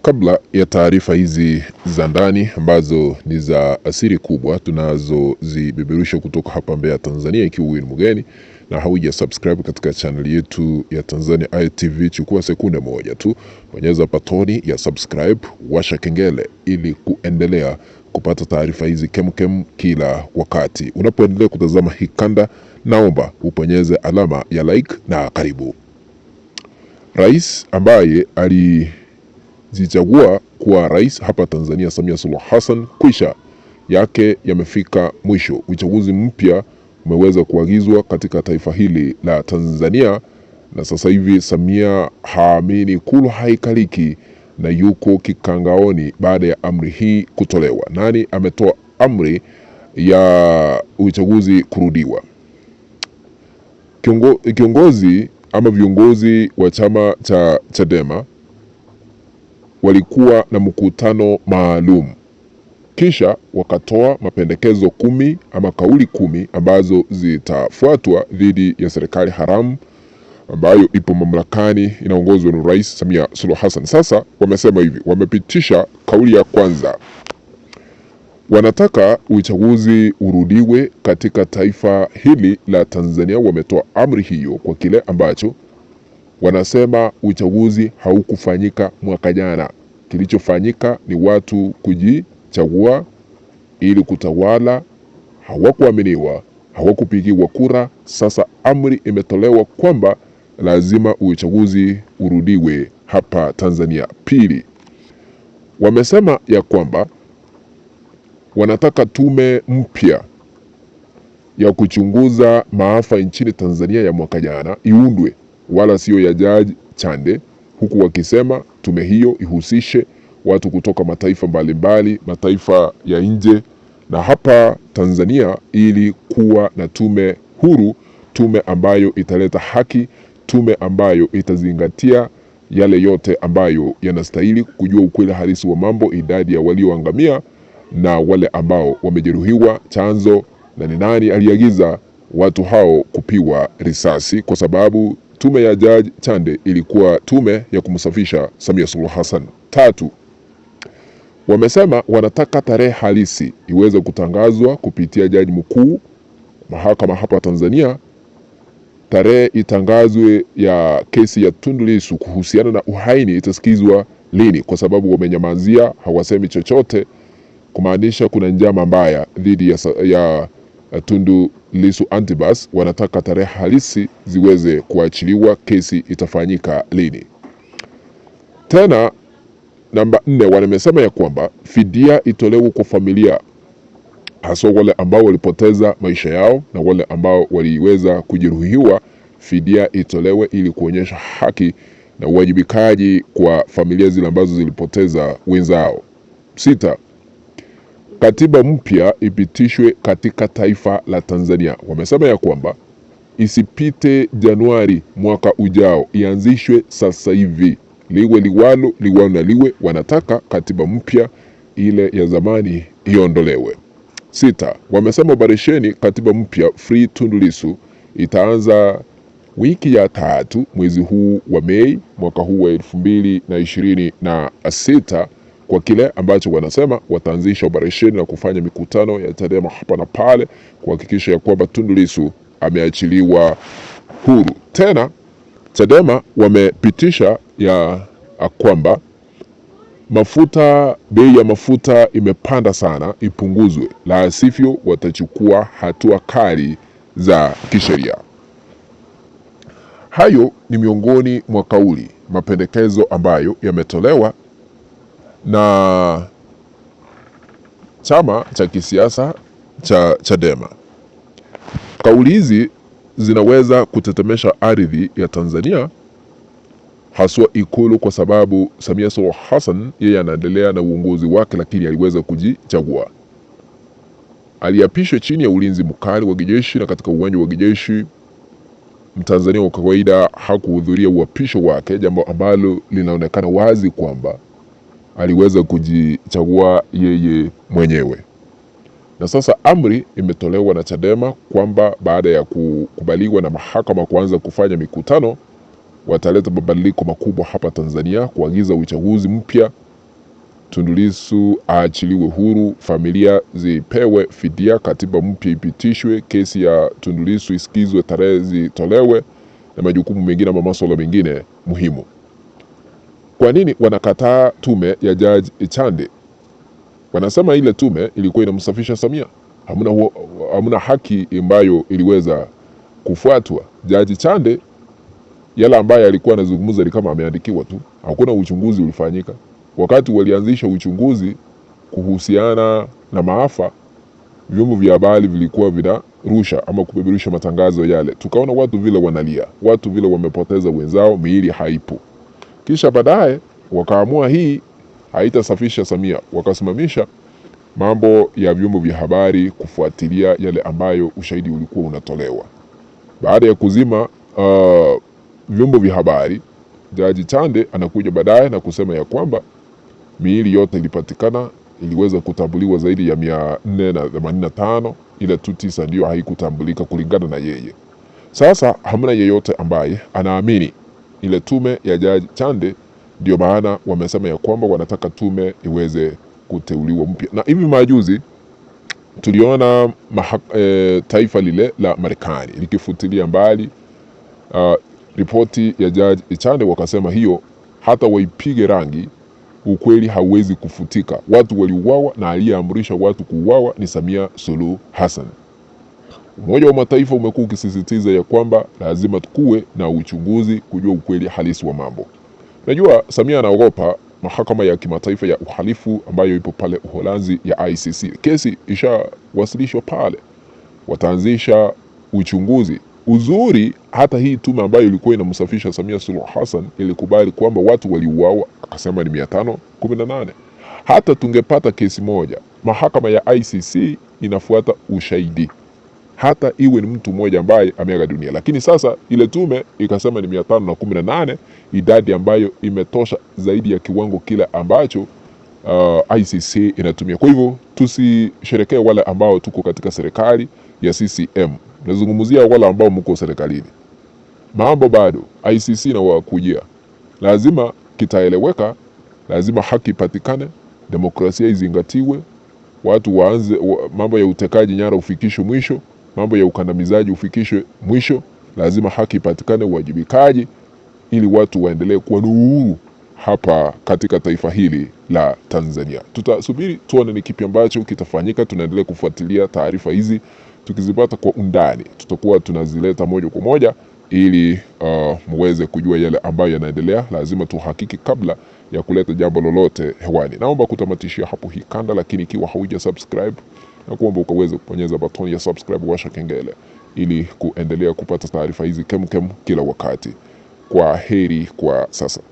Kabla ya taarifa hizi za ndani ambazo ni za asili kubwa tunazozibeberusha kutoka hapa Mbeya Tanzania, ikiwa wewe ni mgeni na hauja subscribe katika channel yetu ya Tanzania Eye TV, chukua sekunde moja tu, bonyeza patoni ya subscribe, washa kengele ili kuendelea kupata taarifa hizi kemkem kila wakati. Unapoendelea kutazama hii kanda, naomba uponyeze alama ya like na karibu. Rais ambaye alijichagua kuwa rais hapa Tanzania, Samia Suluhu Hassan, kwisha yake yamefika mwisho. Uchaguzi mpya umeweza kuagizwa katika taifa hili la Tanzania, na sasa hivi Samia haamini Ikulu haikaliki na yuko kikangaoni baada ya amri hii kutolewa. Nani ametoa amri ya uchaguzi kurudiwa? Kiongozi ama viongozi wa chama cha Chadema walikuwa na mkutano maalum, kisha wakatoa mapendekezo 10 ama kauli 10 ambazo zitafuatwa dhidi ya serikali haramu ambayo ipo mamlakani, inaongozwa na Rais Samia Suluhu Hassan. Sasa wamesema hivi, wamepitisha kauli ya kwanza, wanataka uchaguzi urudiwe katika taifa hili la Tanzania. Wametoa amri hiyo kwa kile ambacho wanasema uchaguzi haukufanyika mwaka jana. Kilichofanyika ni watu kujichagua ili kutawala, hawakuaminiwa, hawakupigiwa kura. Sasa amri imetolewa kwamba lazima uchaguzi urudiwe hapa Tanzania. Pili, wamesema ya kwamba wanataka tume mpya ya kuchunguza maafa nchini Tanzania ya mwaka jana iundwe, wala sio ya Jaji Chande, huku wakisema tume hiyo ihusishe watu kutoka mataifa mbalimbali, mataifa ya nje na hapa Tanzania, ili kuwa na tume huru, tume ambayo italeta haki, tume ambayo itazingatia yale yote ambayo yanastahili, kujua ukweli halisi wa mambo, idadi ya walioangamia na wale ambao wamejeruhiwa, chanzo na ni nani aliagiza watu hao kupigwa risasi, kwa sababu tume ya Jaji Chande ilikuwa tume ya kumsafisha Samia Suluhu Hassan. Tatu, wamesema wanataka tarehe halisi iweze kutangazwa kupitia jaji mkuu mahakama hapa Tanzania. Tarehe itangazwe ya kesi ya Tundu Lissu kuhusiana na uhaini itasikizwa lini, kwa sababu wamenyamazia, hawasemi chochote, kumaanisha kuna njama mbaya dhidi ya Tundu Lissu Antibas. Wanataka tarehe halisi ziweze kuachiliwa, kesi itafanyika lini. Tena namba 4, wamesema ya kwamba fidia itolewe kwa familia, hasa wale ambao walipoteza maisha yao na wale ambao waliweza kujeruhiwa. Fidia itolewe ili kuonyesha haki na uwajibikaji kwa familia zile ambazo zilipoteza wenzao. 6, katiba mpya ipitishwe katika taifa la Tanzania. Wamesema ya kwamba isipite Januari mwaka ujao, ianzishwe sasa hivi, liwe liwalo, liwalo na liwe. Wanataka katiba mpya, ile ya zamani iondolewe. 6, wamesema operesheni katiba mpya free Tundu Lissu itaanza wiki ya 3 mwezi huu wa Mei mwaka huu wa 2026, kwa kile ambacho wanasema wataanzisha operesheni na kufanya mikutano ya Chadema hapa na pale kuhakikisha ya kwamba Tundu Lissu ameachiliwa huru. Tena Chadema wamepitisha ya kwamba bei ya mafuta imepanda sana, ipunguzwe, la sivyo watachukua hatua kali za kisheria. Hayo ni miongoni mwa kauli, mapendekezo ambayo yametolewa na chama cha kisiasa cha Chadema. Kauli hizi zinaweza kutetemesha ardhi ya Tanzania, haswa Ikulu, kwa sababu Samia Suluhu Hassan yeye anaendelea na uongozi wake, lakini aliweza kujichagua. Aliapishwa chini ya ulinzi mkali wa kijeshi, na katika uwanja wa kijeshi Mtanzania wa kawaida hakuhudhuria uapisho wake, jambo ambalo linaonekana wazi kwamba aliweza kujichagua yeye mwenyewe. Na sasa amri imetolewa na Chadema kwamba baada ya kukubaliwa na mahakama kuanza kufanya mikutano, wataleta mabadiliko makubwa hapa Tanzania, kuagiza uchaguzi mpya Tundu Lissu aachiliwe huru, familia zipewe fidia, katiba mpya ipitishwe, kesi ya Tundu Lissu isikizwe, tarehe zitolewe na majukumu mengine ama masuala mengine muhimu. Kwa nini wanakataa tume ya Jaji Chande? Wanasema ile tume ilikuwa inamsafisha Samia. Hamuna haki ambayo iliweza kufuatwa. Jaji Chande yale ambaye alikuwa anazungumza ni kama ameandikiwa tu. Hakuna uchunguzi ulifanyika. Wakati walianzisha uchunguzi kuhusiana na maafa, vyombo vya habari vilikuwa vinarusha ama kupeperusha matangazo yale. Tukaona watu vile wanalia, watu vile wamepoteza wenzao, miili haipo. Kisha baadaye wakaamua hii haitasafisha Samia, wakasimamisha mambo ya vyombo vya habari kufuatilia yale ambayo ushahidi ulikuwa unatolewa. Baada ya kuzima vyombo vya habari, Jaji Chande anakuja baadaye na kusema ya kwamba miili yote ilipatikana, iliweza kutambuliwa zaidi ya 485, ila tu 9 ndio haikutambulika kulingana na yeye. Sasa hamna yeyote ambaye anaamini ile tume ya Jaji Chande, ndio maana wamesema ya kwamba wanataka tume iweze kuteuliwa mpya. Na hivi majuzi tuliona taifa lile la Marekani likifutilia mbali ripoti ya Jaji Chande, wakasema hiyo hata waipige rangi, ukweli hauwezi kufutika. Watu waliuawa na aliyeamrisha watu kuuawa ni Samia Suluhu Hassan. Umoja wa Mataifa umekuwa ukisisitiza ya kwamba lazima tukuwe na uchunguzi kujua ukweli halisi wa mambo. Najua Samia anaogopa mahakama ya kimataifa ya uhalifu ambayo ipo pale Uholanzi ya ICC. Kesi ishawasilishwa pale, wataanzisha uchunguzi. Uzuri hata hii tume ambayo ilikuwa inamsafisha Samia Suluhu Hassan ilikubali kwamba watu waliuawa, akasema ni 518. Hata tungepata kesi moja, mahakama ya ICC inafuata ushahidi, hata iwe ni mtu mmoja ambaye ameaga dunia. Lakini sasa ile tume ikasema ni 518, idadi ambayo imetosha zaidi ya kiwango kile ambacho ICC inatumia. Kwa hivyo tusisherekee wale ambao tuko katika serikali ya CCM. Nazungumzia wale ambao mko serikalini. Mambo bado ICC na wakujia. Lazima kitaeleweka, lazima haki patikane, demokrasia izingatiwe, watu waanze mambo ya utekaji nyara ufikishwe mwisho, mambo ya ukandamizaji ufikishwe mwisho. Lazima haki ipatikane, uwajibikaji, ili watu waendelee kuwa na uhuru hapa katika taifa hili la Tanzania. Tutasubiri tuone ni kipi ambacho kitafanyika. Tunaendelea kufuatilia taarifa hizi, tukizipata kwa undani tutakuwa tunazileta moja kwa moja ili muweze kujua yale ambayo yanaendelea. Lazima tuhakiki kabla ya kuleta jambo lolote hewani. Naomba kutamatishia hapo hii kanda, lakini ikiwa hauja subscribe na kuomba ukaweze kuponyeza button ya subscribe, washa kengele ili kuendelea kupata taarifa hizi kemkem kila wakati. Kwa heri kwa sasa.